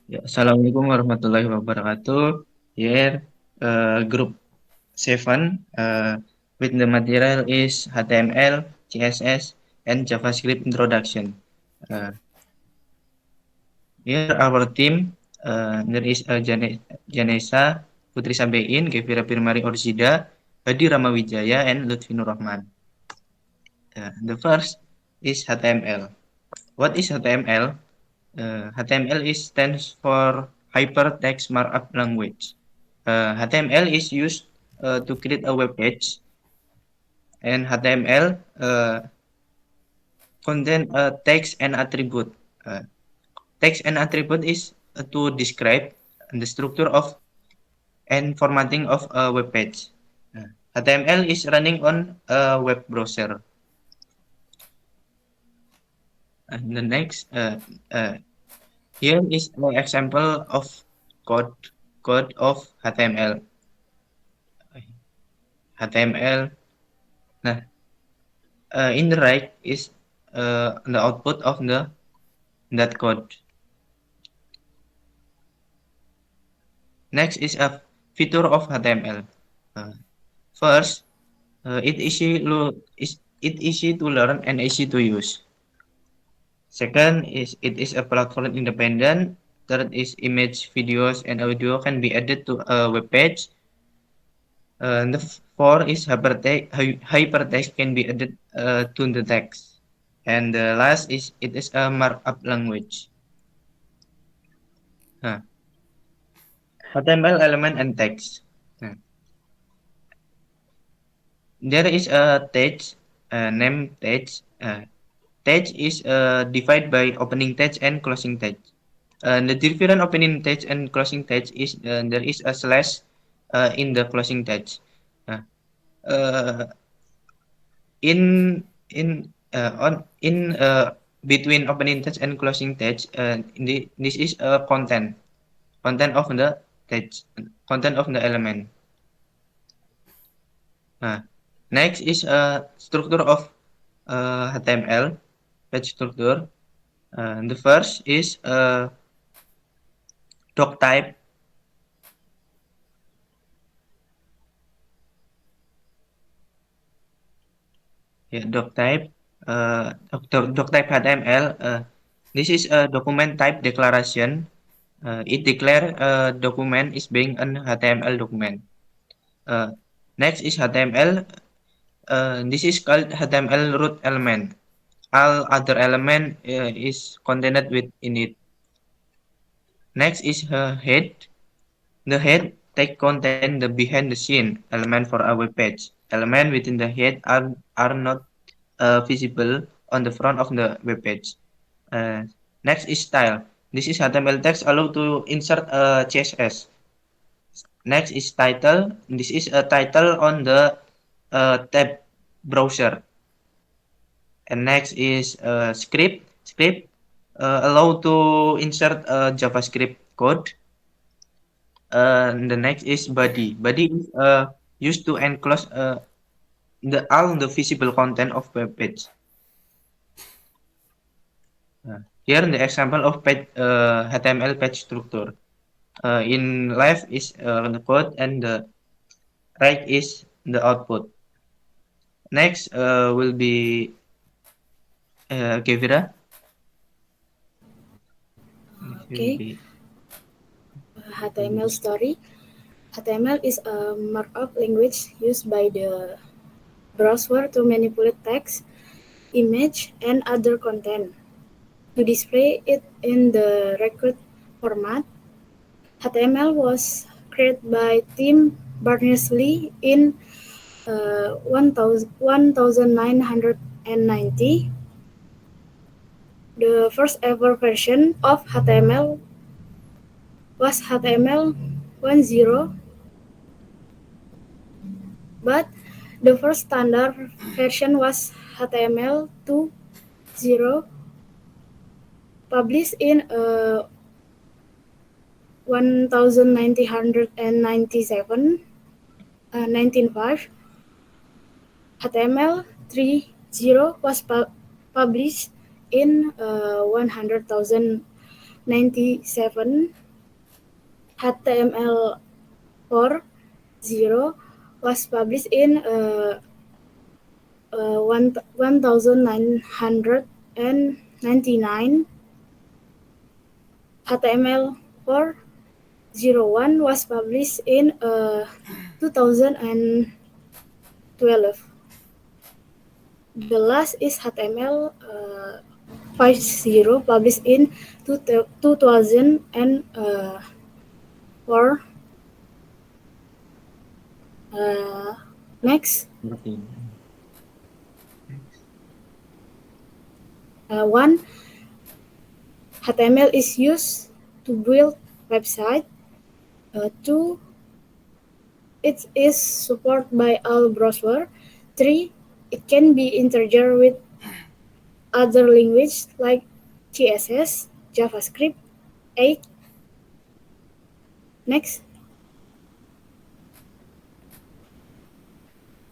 Ya, Assalamualaikum warahmatullahi wabarakatuh. Here, group 7, with the material is HTML, CSS, and JavaScript introduction. Uh, Here, our team, there is Janesa, Putri Sabein, Gevira Pirmari Orsida, Hadi Ramawijaya, and Lutfi Nur Rahman. The first is HTML. What is HTML? HTML stands for Hypertext Markup Language. HTML is used to create a web page, and HTML contain text and attribute. Uh, Text and attribute is to describe the structure of and formatting of a web page. HTML is running on a web browser. And the next, uh, here is an example of code code of HTML. HTML. Nah, in the right is the output of that code. Next is a feature of HTML. Uh, First, it easy to learn and easy to use. Second is it is a platform independent. Third is image, videos, and audio can be added to a web page. The fourth is hypertext can be added to the text. And the last is it is a markup language. Nah, HTML element and text. Nah, there is a text, name text. Text is divided by opening text and closing text. The different opening text and closing text is there is a slash in the closing text. Uh, uh, in on in between opening text and closing text, this is a content of the text, content of the element. Uh, Next is a structure of HTML page structure. The first is doc type. Yeah, doc type. Doc type HTML. This is a document type declaration. It declare a document is being an HTML document. Uh, Next is HTML. This is called HTML root element. All other element is contained within it. Next is head. The head tag contain the behind the scene element for our page. Element within the head are not visible on the front of the web page. Uh, Next is style. This is HTML text allow to insert CSS. Next is title. This is a title on the tab browser. And next is script. Script allow to insert JavaScript code. The next is body. Body is used to enclose the all the visible content of web page. Here the example of page HTML page structure. In left is the code and the right is the output. Next will be Kevira. Next will Okay, be HTML story. HTML is a markup language used by the browser to manipulate text, image, and other content. To display it in the record format, HTML was created by Tim Berners-Lee in 1990. The first ever version of HTML was HTML 1.0, but the first standard version was HTML 2.0, published in 1997, 1905. HTML 3.0 was published in 100,097. HTML4.0 was published in 1999. HTML4.01 was published in 2012. The last is HTML 5.0 published in 2004. Next, 14. one, HTML is used to build website. Two, it is supported by all browsers. Three, it can be integrated with other languages like CSS, JavaScript. 8. Next,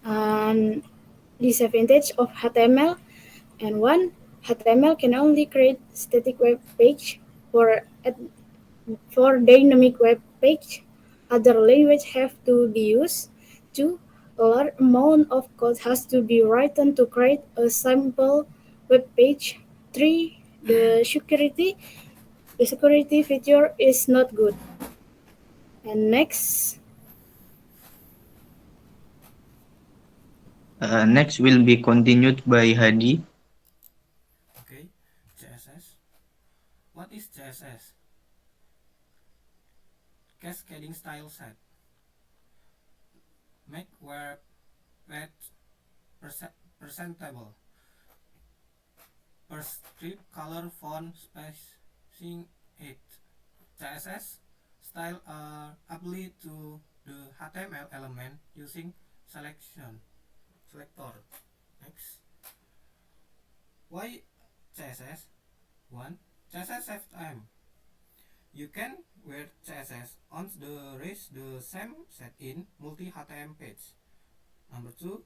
and disadvantage of HTML. And one, HTML can only create static web page for dynamic web page. Other languages have to be used. Two, a large amount of code has to be written to create a simple web page. Three, the security feature is not good. And next, Next will be continued by Hadi. Okay, CSS. What is CSS? Cascading style set. Make web page presentable. Prescript color font spacing 8. CSS style are applied to the HTML element using selector. Next. Why CSS? 1. CSS save time. You can wear CSS on the rest the same set in multi HTML page. Number 2.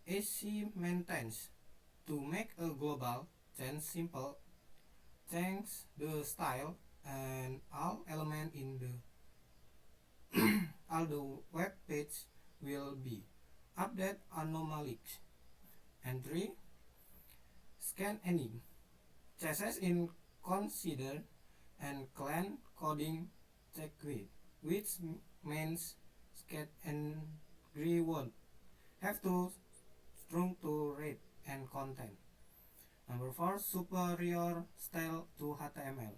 Easy maintenance. To make a global change simple, change the style and all element in the all the web page will be update anomalies. And 3. Scan any CSS in consider and clean coding checked, which means scan and agree won't have to strong to read and content. Number 4. Superior style to HTML.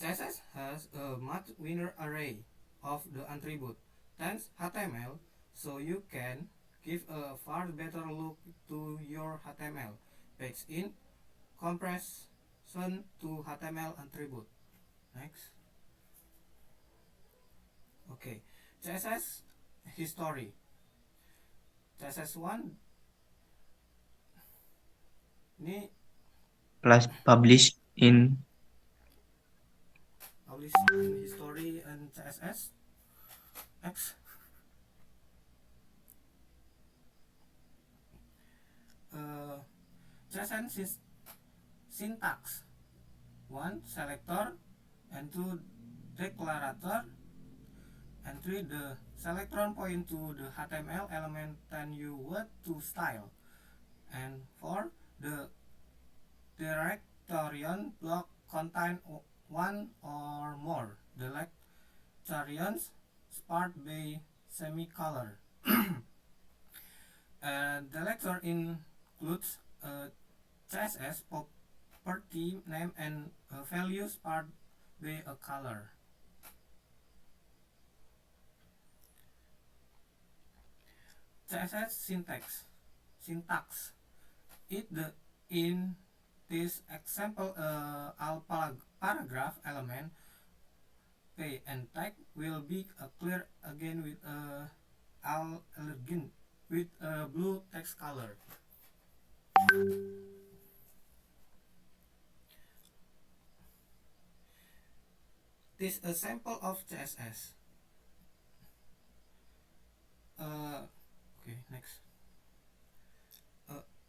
CSS has a much wider array of the attribute than HTML, so you can give a far better look to your HTML page in comparison to HTML attribute. Next. Okay, CSS history. CSS1 ini Plus published in publish in history and CSS. Next. CSS syntax. 1. Selector, and 2. Declarator, and 3. The selector point to the HTML element then you want to style, and 4. The directorial block contain one or more directorials part by semicolon. The lecture includes a CSS property name and values part by a color. CSS syntax. In this example, all paragraph element P and tag will be clear again with all elegant with a blue text color. This is a sample of CSS. Okay, next.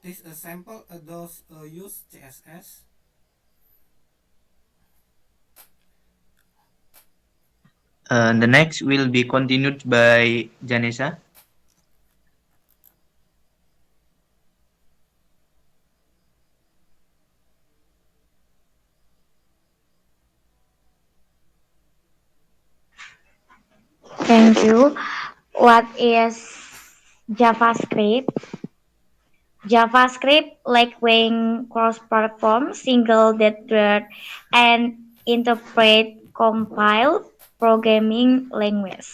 This a sample those use CSS. The next will be continued by Janessa. Thank you. What is JavaScript? JavaScript, like when cross-platform, single-threaded, and interpret compiled programming language.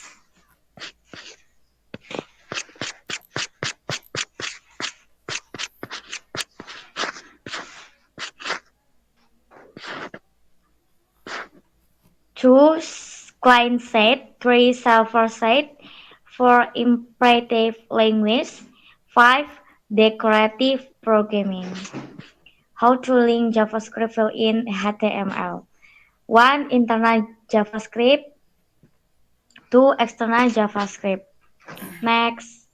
Two client side, three server side, four imperative language, five decorative programming. How to link JavaScript field in HTML. One internal JavaScript, two external JavaScript. Next,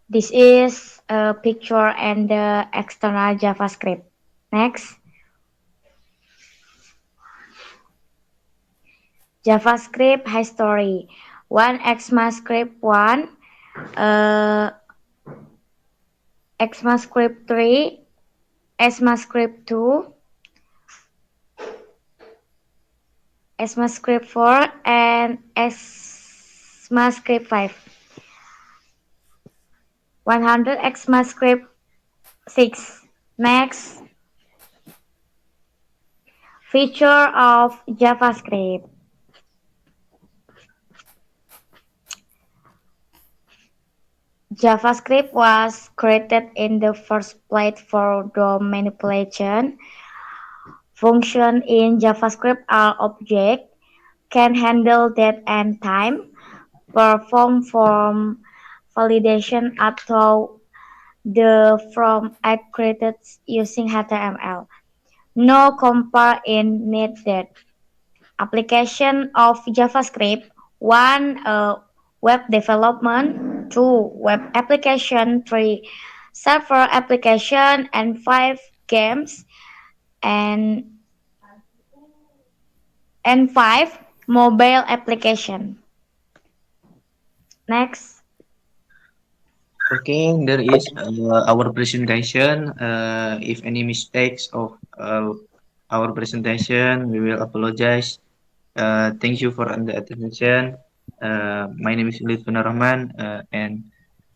this is a picture and the external JavaScript. Next, JavaScript history. One ECMAScript 1, uh, ECMAScript 3, ECMAScript 2, ECMAScript 4, and ECMAScript 5. 100 ECMAScript 6. Next, feature of JavaScript. JavaScript was created in the first place for DOM manipulation. Functions in JavaScript are objects, can handle date and time, perform form validation atau the from add created using HTML. No compare in needed. Application of JavaScript: 1. Web development, 2. Web application, 3. Server application, and 5. Games, and 5. Mobile application. Next. Okay, there is our presentation. If any mistakes of our presentation, we will apologize. Thank you for the attention. My name is Lutfan Rahman and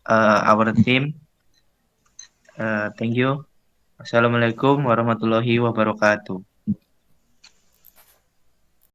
our team. Thank you. Assalamualaikum warahmatullahi wabarakatuh.